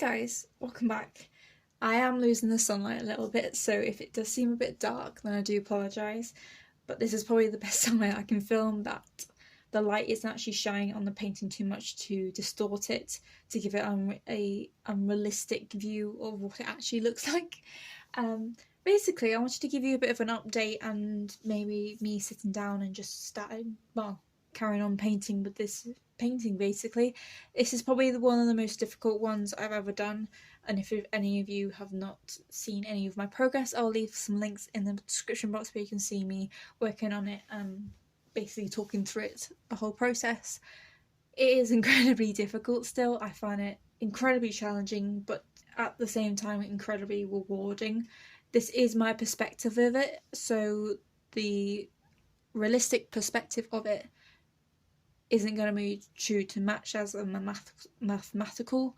Guys, welcome back. I am losing the sunlight a little bit, so if it does seem a bit dark, then I do apologise. But this is probably the best time I can film that the light isn't actually shining on the painting too much to distort it, to give it a unrealistic view of what it actually looks like. Basically, I wanted to give you a bit of an update and maybe me sitting down and just starting, carrying on painting with this painting. Basically, this is probably one of the most difficult ones I've ever done, and if any of you have not seen any of my progress, I'll leave some links in the description box where you can see me working on it and basically talking through it, the whole process. It is incredibly difficult still. I find it incredibly challenging, but at the same time incredibly rewarding. This is my perspective of it, so the realistic perspective of it isn't going to be true to match as a mathematical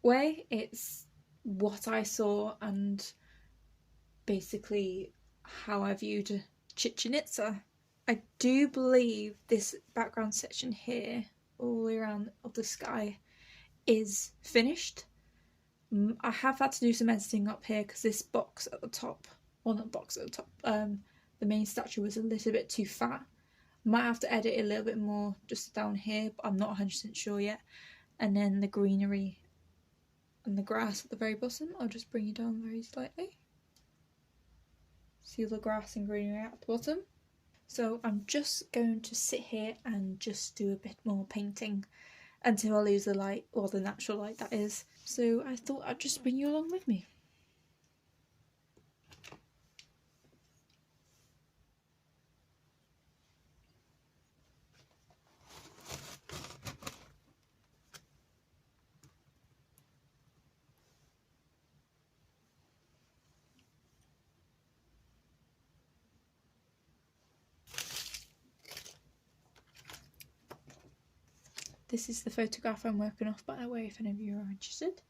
way. It's what I saw and basically how I viewed Chichen Itza. I do believe this background section here, all the way around of the sky, is finished. I have had to do some editing up here because this box at the top, well, not box at the top, the main statue was a little bit too fat. Might have to edit a little bit more just down here, but I'm not 100% sure yet. And then the greenery and the grass at the very bottom, I'll just bring you down very slightly. See the grass and greenery at the bottom? So I'm just going to sit here and just do a bit more painting until I lose the light, or the natural light that is. So I thought I'd just bring you along with me. This is the photograph I'm working off, by the way, if any of you are interested.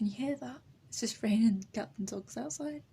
Can you hear that? It's just raining cats and dogs outside.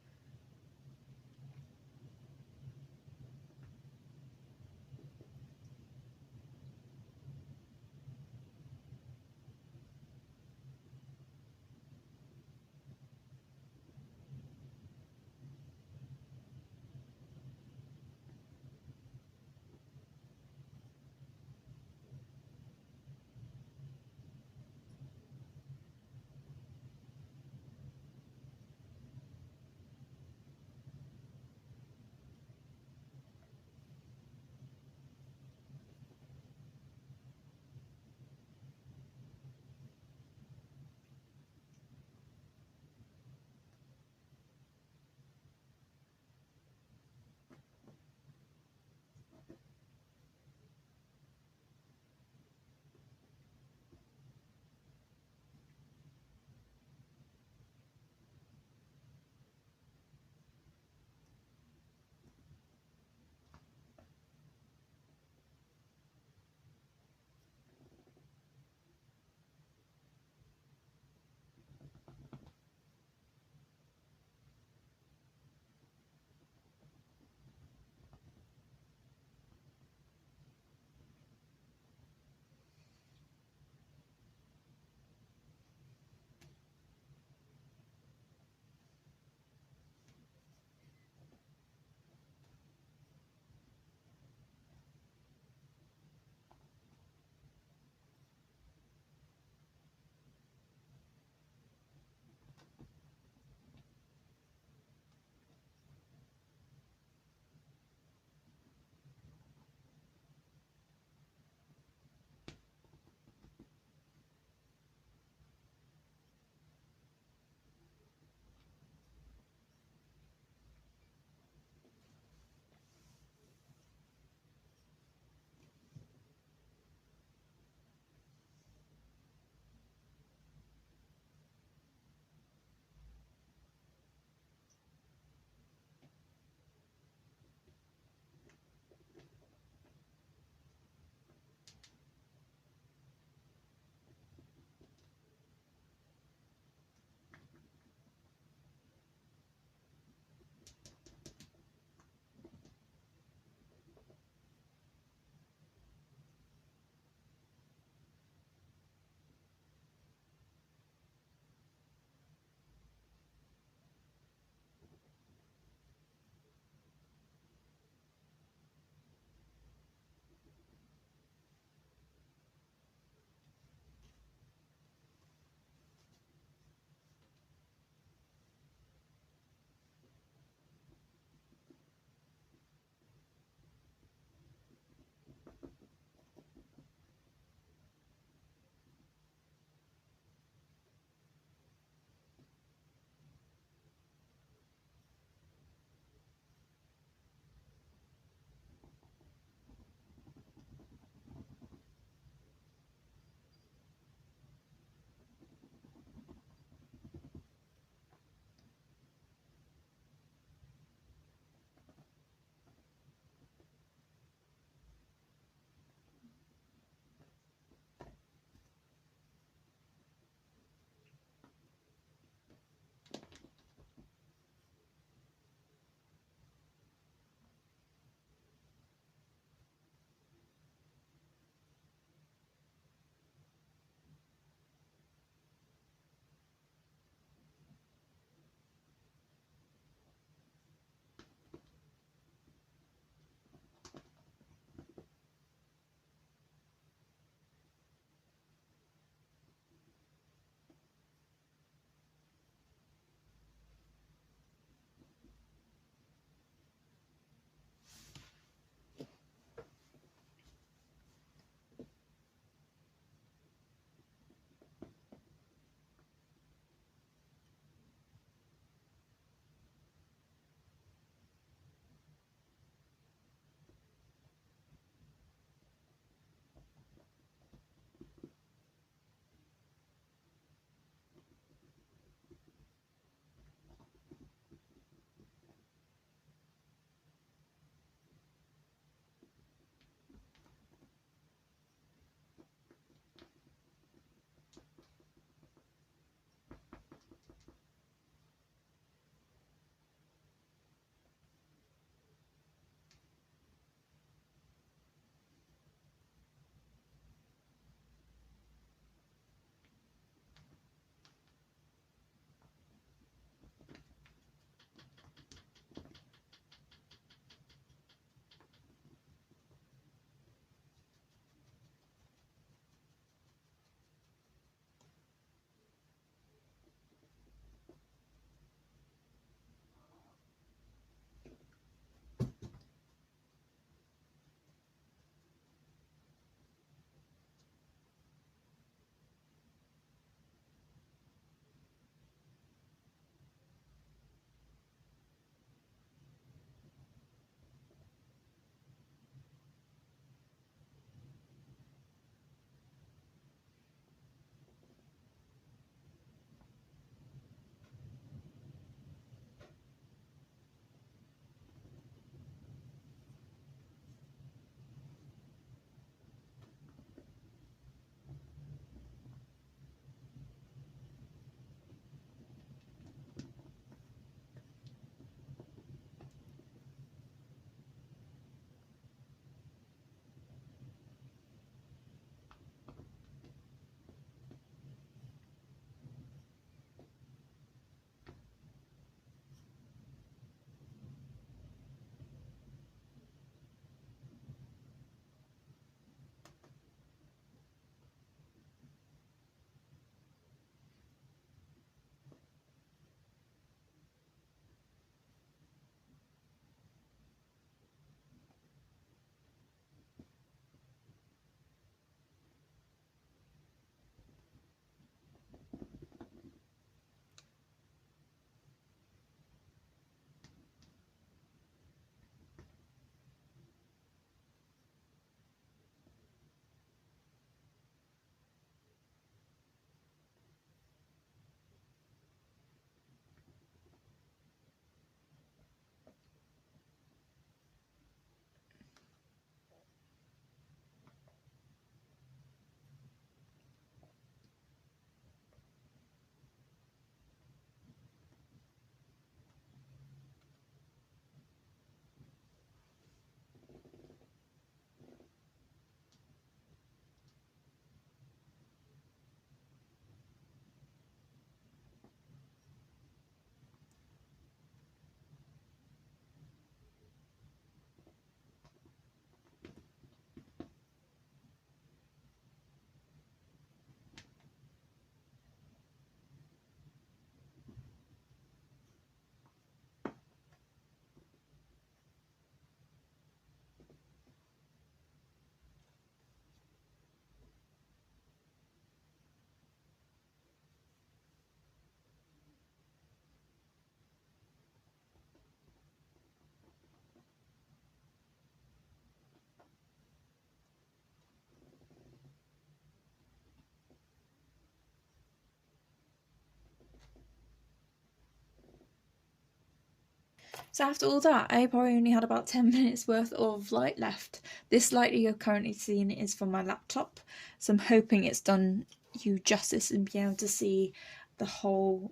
So after all that, I probably only had about 10 minutes worth of light left. This light that you're currently seeing is from my laptop, so I'm hoping it's done you justice and be able to see the whole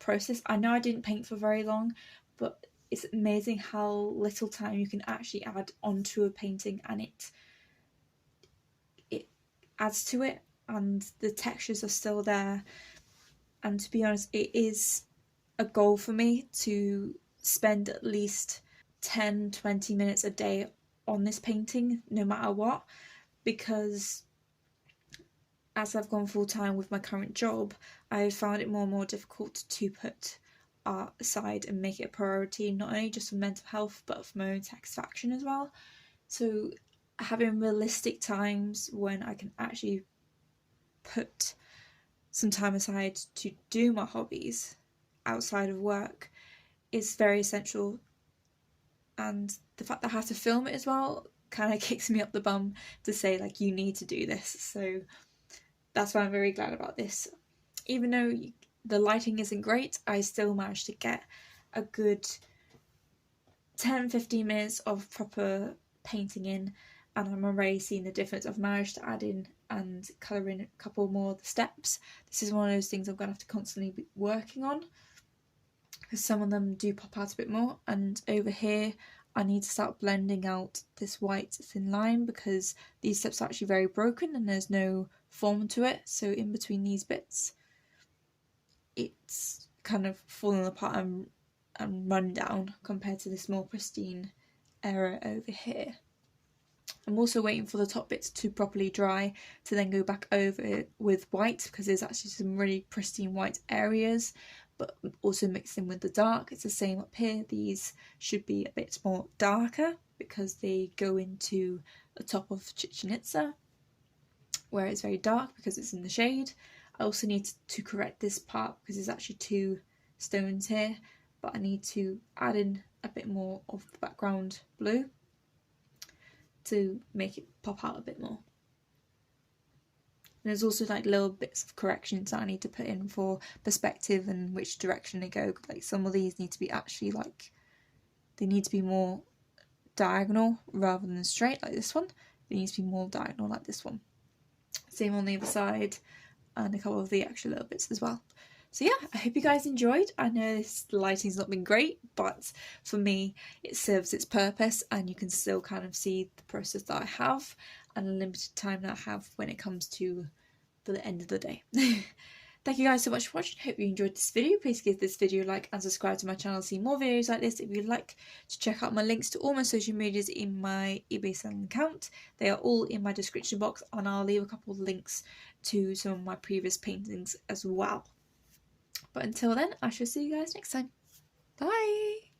process. I know I didn't paint for very long, but it's amazing how little time you can actually add onto a painting, and it adds to it, and the textures are still there. And to be honest, it is a goal for me to spend at least 10-20 minutes a day on this painting, no matter what, because as I've gone full time with my current job, I've found it more and more difficult to put art aside and make it a priority, not only just for mental health but for my own satisfaction as well. So having realistic times when I can actually put some time aside to do my hobbies outside of work is very essential, and the fact that I have to film it as well kind of kicks me up the bum to say, like, you need to do this. So that's why I'm very glad about this. Even though the lighting isn't great, I still managed to get a good 10-15 minutes of proper painting in, and I'm already seeing the difference. I've managed to add in and colour in a couple more of the steps. This is one of those things I'm going to have to constantly be working on, because some of them do pop out a bit more. And over here I need to start blending out this white thin line, because these steps are actually very broken and there's no form to it, so in between these bits it's kind of fallen apart and run down compared to this more pristine area over here. I'm also waiting for the top bits to properly dry to then go back over it with white, because there's actually some really pristine white areas, but also mixed in with the dark. It's the same up here. These should be a bit more darker because they go into the top of Chichen Itza, where it's very dark because it's in the shade. I also need to correct this part because there's actually two stones here, but I need to add in a bit more of the background blue to make it pop out a bit more. And there's also like little bits of corrections that I need to put in for perspective and which direction they go. Like some of these need to be actually like, they need to be more diagonal rather than straight like this one. It needs to be more diagonal like this one. Same on the other side, and a couple of the extra little bits as well. So yeah, I hope you guys enjoyed. I know the lighting's not been great, but for me it serves its purpose, and you can still kind of see the process that I have and the limited time that I have when it comes to the end of the day. Thank you guys so much for watching. Hope you enjoyed this video. Please give this video a like and subscribe to my channel to see more videos like this. If you'd like to check out my links to all my social medias in my eBay selling account, they are all in my description box, and I'll leave a couple of links to some of my previous paintings as well. But until then, I shall see you guys next time. Bye!